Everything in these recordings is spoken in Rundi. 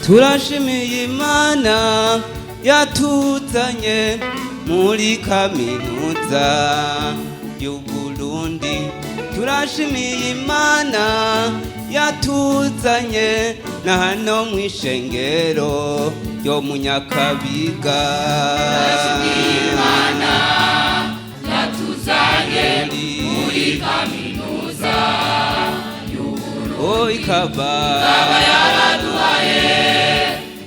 turashimiye Imana yatuzanye muri kaminuza y'Uburundi. Turashimiye Imana yatuzanye na hano mw'ishengero ryo mu Nyakabiga. Turashimiye Imana yatuzanye muri kaminuza y'Uburundi. Ikaba yaraduhaye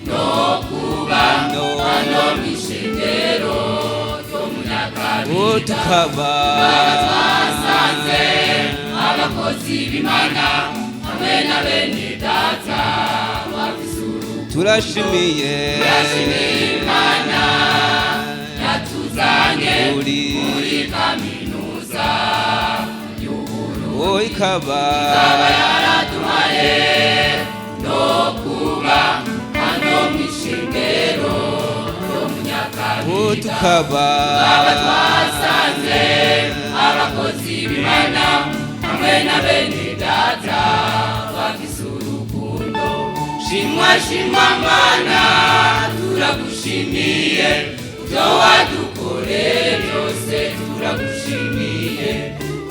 no kuba hano mw'ishengero ryo mu Nyakabiga. Tukaba twasanze abakozi b'Imana hamwe na bene data bafise urukundo. turashimiye Imana yatuzanye muri kaminuza y'Uburundi. ikaba yaraduhaye no kuba hano mw'ishengero ryo mu Nyakabiga. tukaba twasanze abakozi b'Imana hamwe na bene data bafise urukundo. Shimwa shimwa Mana, turagushimiye ibyo wadukoreye byose. Turagushimiye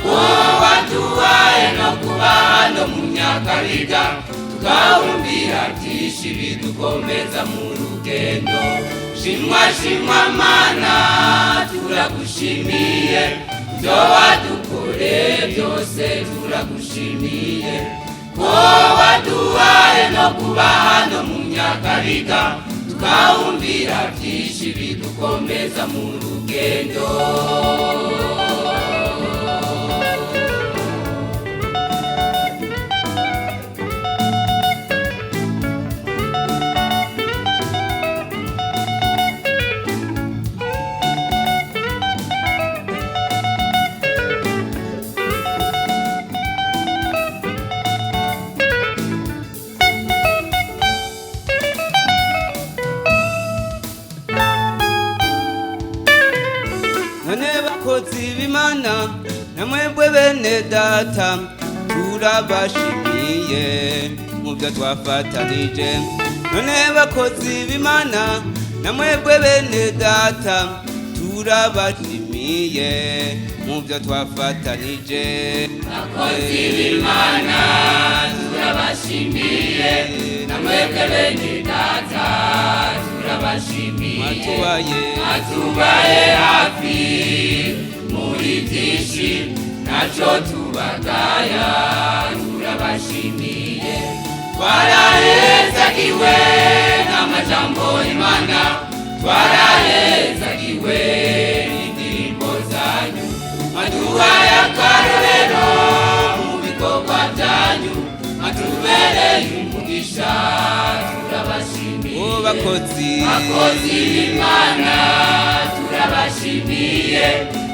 ko waduhaye no kuba hano mu Nyakabiga, tukawumvira byinshi bidukomeza mu rugendo. Shimwa shimwa Mana, turagushimiye ibyo wadukoreye byose. Turagushimiye ko waduhaye no kuba hano mu Nyakabiga, tukawumvira byinshi bidukomeza mu rugendo. none bakozi b'Imana namwebwe bene data turabashimiye mu byo twafatanije. None bakozi b'Imana namwebwe bene data turabashimiye mu byo twafatanije. Bakozi b'Imana turabashimiye, namwebwe bene data turabashimiye. Mwatubaye hafi muri byinshi ntacyo tubagaya. Turabashimiye, twarahezagiwe n'amajambo y'Imana, twarahezagiwe n'indirimbo zanyu. Mwaduhaye akarorero mu bikorwa byanyu, mwatubereye umugisha. Turabashimiye bakozi b'Imana, turabashimiye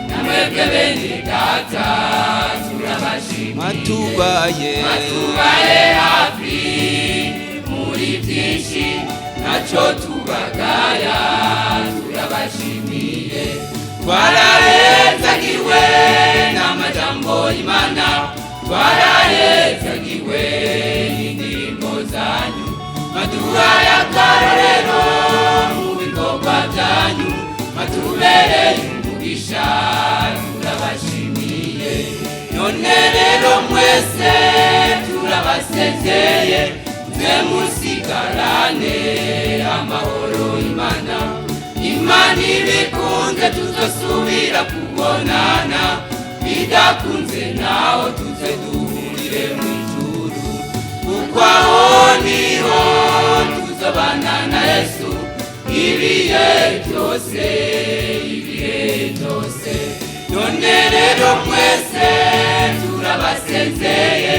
namwebwe bene data turabashimiye. mwatubaye hafi muri byinshi ntacyo tubagaya. Turabashimiye, twarahezagiwe n'amajambo y'Imana, twarahezagiwe n'indirimbo zanyu. Mwaduhaye akarorero mu bikorwa byanyu, mwatubereye umugisha. Turabashimiye, none rero mwese turabasezeye, mwe musigarane amahoro y'Imana. Imana ibikunze tuzosubira kubonana, bidakunze naho tuze duhurire mw'ijuru, kuko aho niho tuzobana na Yesu ibihe byose, ibihe byose. None rero mwese turabasezeye,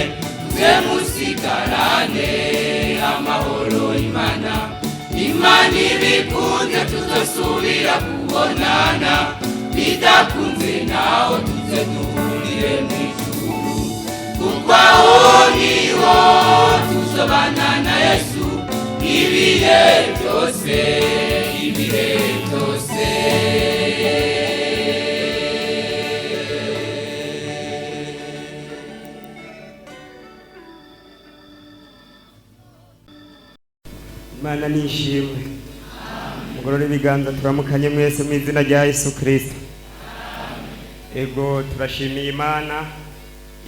mwe musigarane amahoro y'Imana. Imana ibikunze tuzosubira kubonana, bidakunze naho tuze duhurire mw'ijuru, kuko aho niho tuzobana na Yesu ibihe byose, ibihe byose. Imana nishimwe. Mugorora ibiganza turamukanye mwese mu izina rya Yesu Kristo. Ego turashimiye Imana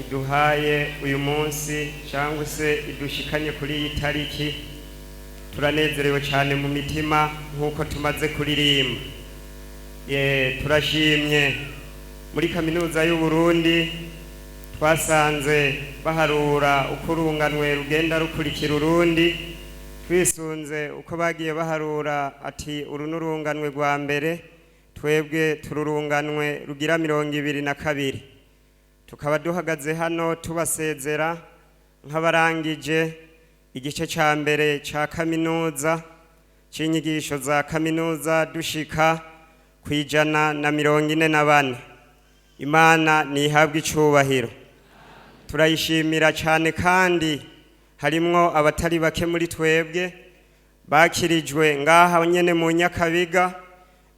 iduhaye uyu munsi cyangwa se idushikanye kuri iyi tariki. Turanezerewe cyane mu mitima nk'uko tumaze kuririmba. Turashimye muri kaminuza y'u Burundi twasanze baharura uko urunganwe rugenda rukurikira urundi, twisunze uko bagiye baharura ati uru n'urunganwe rwa mbere, twebwe tururunganwe rugira 22. Tukaba duhagaze hano tubasezera nk'abarangije igice ca mbere ca kaminuza c'inyigisho za kaminuza dushika ku 144. Imana nihabwe icubahiro. Turayishimira cyane kandi harimwo abatari bake muri twebwe bakirijwe ngaha nyene mu Nyakabiga,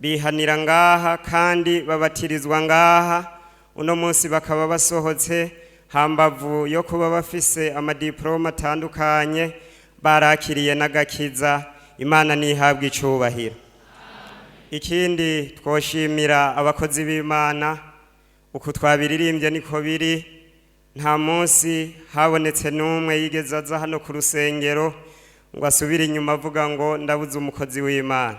bihanira ngaha kandi babatirizwa ngaha. Uno munsi bakaba basohotse hambavu yo kuba bafise amadiploma atandukanye, barakiriye n'agakiza. Imana nihabwe icubahiro. Ikindi twoshimira abakozi b'Imana, uko twabiririmbye niko biri. Nta munsi habonetse n'umwe yigeze aza hano ku rusengero ngo asubire inyuma avuga ngo ndabuze umukozi w'Imana.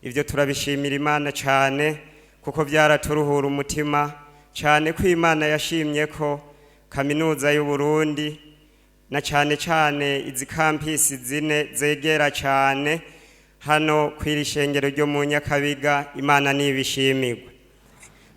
Ibyo turabishimira Imana cyane kuko byaraturuhura umutima cyane ko Imana yashimye ko kaminuza y'u Burundi na cyane cyane izi campus zine zegera cyane hano kwiri shengero ryo mu Nyakabiga. Imana nibishimirwe.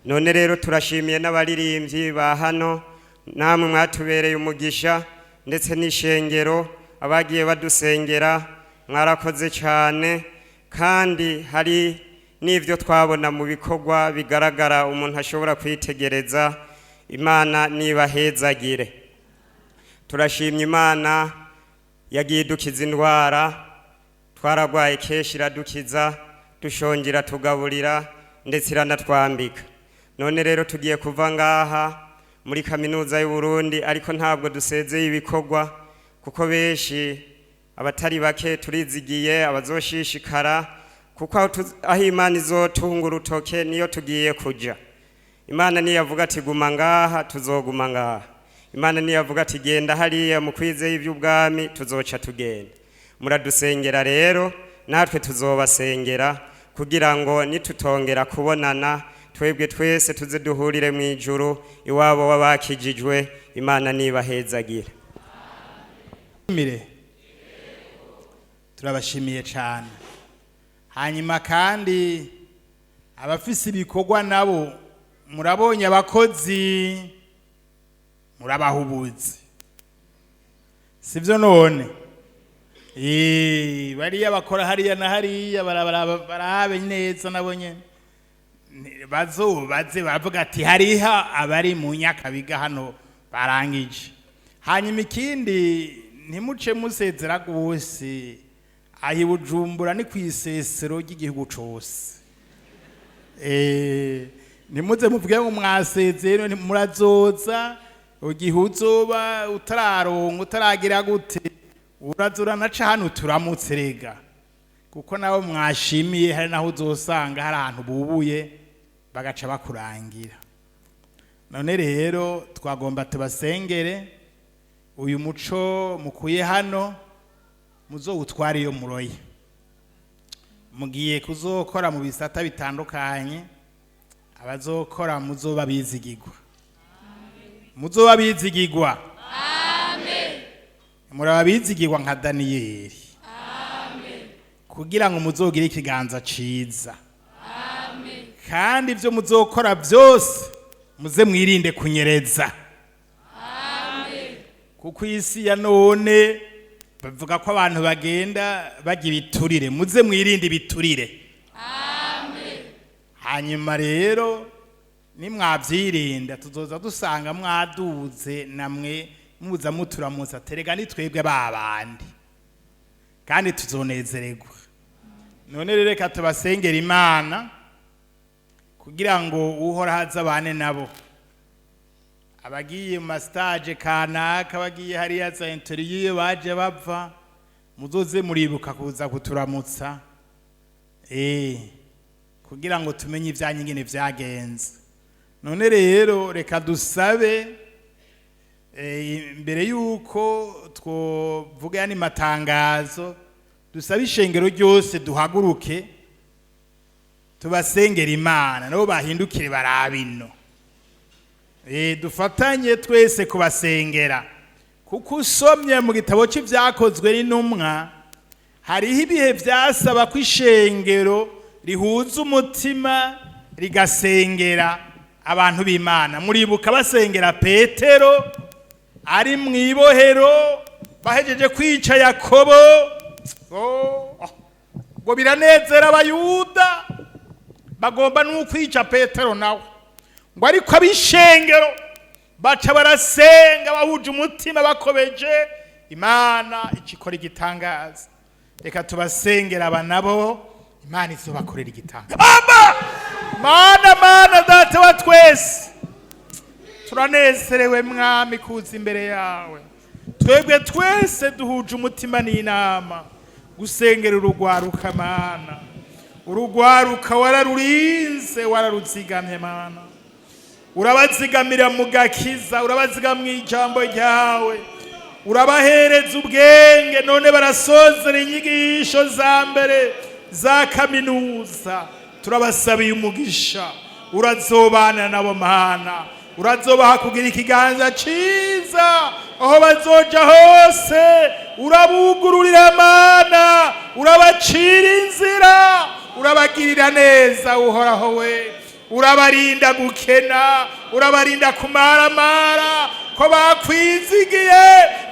None rero turashimiye n'abaririmbyi ba hano, namwe mwatubereye umugisha, ndetse n'ishengero abagiye badusengera, mwarakoze cyane. Kandi hari n'ivyo twabona mu bikorwa bigaragara umuntu ashobora kwitegereza. Imana nibahezagire. Turashimye Imana yagiye dukiza indwara, twaragwaye keshi iradukiza, dushongera tugaburira, ndetse iranatwambika. None rero tugiye kuva ngaha muri kaminuza y'u Burundi, ariko ntabwo dusezeye ibikorwa kuko benshi abatari bake turizigiye abazoshishikara, kuko aho Imana izotunga urutoke niyo tugiye kuja. Imana niyavuga ati guma ngaha, tuzoguma ngaha. Imana niyavuga ati genda hariya mu kwizeye iby'ubwami, tuzoca tugenda. Muradusengera rero, natwe tuzobasengera kugira ngo nitutongera kubonana twebwe twese tuze duhurire mu ijuru iwabo wabakijijwe. Imana nibahezagire. Turabashimiye cyane. Hanyuma kandi abafise ibikorwa nabo murabonye abakozi murabahubuzi, sivyo none? Bariya bakora hariya na hariya barabe neza nabo nyene bazobaze bavuga ati hariha abari mu Nyakabiga hano barangije. Hanyuma ikindi ntimuce musezera gose, ahi Bujumbura ni kwisesero ry'igihugu cose. Nimuze muvuge ngo mwasezero murazoza, ugihuzoba utararonka utaragira gute urazura naca hano turamutse rega, kuko nabo mwashimiye hari naho uzosanga hari ahantu bubuye bagaca bakurangira. None rero twagomba tubasengere uyu muco mukuye hano muzowutwara iyo muroye. Mugiye kuzokora mu bisata bitandukanye, abazokora muzoba bizigirwa. Muzoba bizigirwa. Amen. Muraba bizigirwa nka Daniyeli. Amen. Kugira ngo muzogire ikiganza ciza. Amen. Kandi ibyo muzokora byose muze mwirinde kunyereza. Amen. Kuko isi ya none bavuga ko abantu bagenda bagira ibiturire, muze mwirinde ibiturire. Amen. hanyuma rero nimwavyirinda tuzoza dusanga mwaduze namwe muza muturamutsa terega ni twebwe babandi kandi tuzonezererwa. None rero reka tubasengera Imana kugira ngo uhora haza bane nabo, abagiye mu stage kanaka, abagiye hariya za interview baje bava, muzoze muribuka kuza kuturamutsa kugira ngo tumenye ivyanyu ingene vyagenze. None rero reka dusabe mbere yuko twovuga yani matangazo, dusabe ishengero ryose duhaguruke tubasengera Imana nabo bahindukire barabino. Dufatanye twese kubasengera, kuko usomye mu gitabo cy'ivyakozwe n'intumwa hariho ibihe vyasaba ko ishengero rihuza umutima rigasengera abantu b'Imana. Muribuka basengera Petero ari mwibohero bahejeje kwica Yakobo, ngo biranezera abayuda bagomba n'ukwica Petero nawe, ngo ariko abishengero baca barasenga bahuje umutima bakobeje Imana ikikora igitangaza. Reka tubasengera aba nabo, Imana izobakorera igitangaza. Mana data wa twese, turanezerewe mwami kuza imbere yawe, twebwe twese duhuje umutima n'inama gusengera urugwaruka. Mana, urugwaruka wararurinze, wararuzigamye Mana, urabazigamira mu gakiza, urabazigamira ijambo ryawe, urabahereza ubwenge, none barasozera inyigisho za mbere za kaminuza. Turabasabiye umugisha, urazobana nabo Mana, urazobaha kugira ikiganza ciza aho bazoja hose, urabugururira Mana, urabacira inzira, urabagirira neza uhoraho we, urabarinda gukena, urabarinda kumaramara, ko bakwizigiye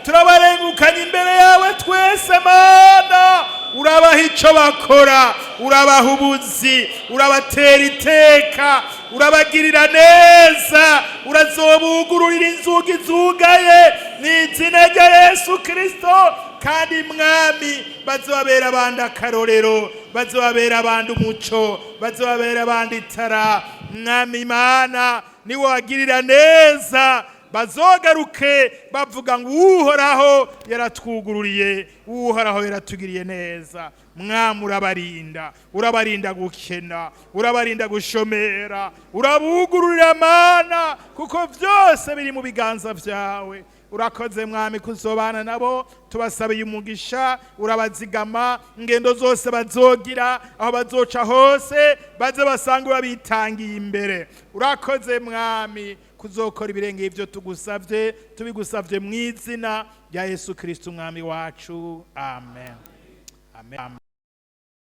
turabarengukanye imbere yawe twese Mana, urabaha ico bakora, urabaha ubuzi, urabatera iteka, urabagirira neza, urazobugururira inzugi zugaye n'izina rya Yesu Kristo. Kandi mwami, bazobabera abandi akarorero, bazobabera abandi umuco, bazobabera abandi itara. Mwami Imana, niwe wagirira neza, bazogaruke bavuga ngo uhoraho yaratwugururiye, uhoraho yaratugiriye neza. Mwami urabarinda, urabarinda gukena, urabarinda gushomera, urabugururira Mana, kuko byose biri mu biganza vyawe. Urakoze mwami kuzobana nabo, tubasabiye umugisha, urabazigama ingendo zose bazogira, aho bazoca hose baze basanga babitangiye imbere. Urakoze mwami kuzokora ibirenge ivyo tugusavye, tubigusavye mu izina rya Yesu Kristo umwami wacu. Amen. Amen.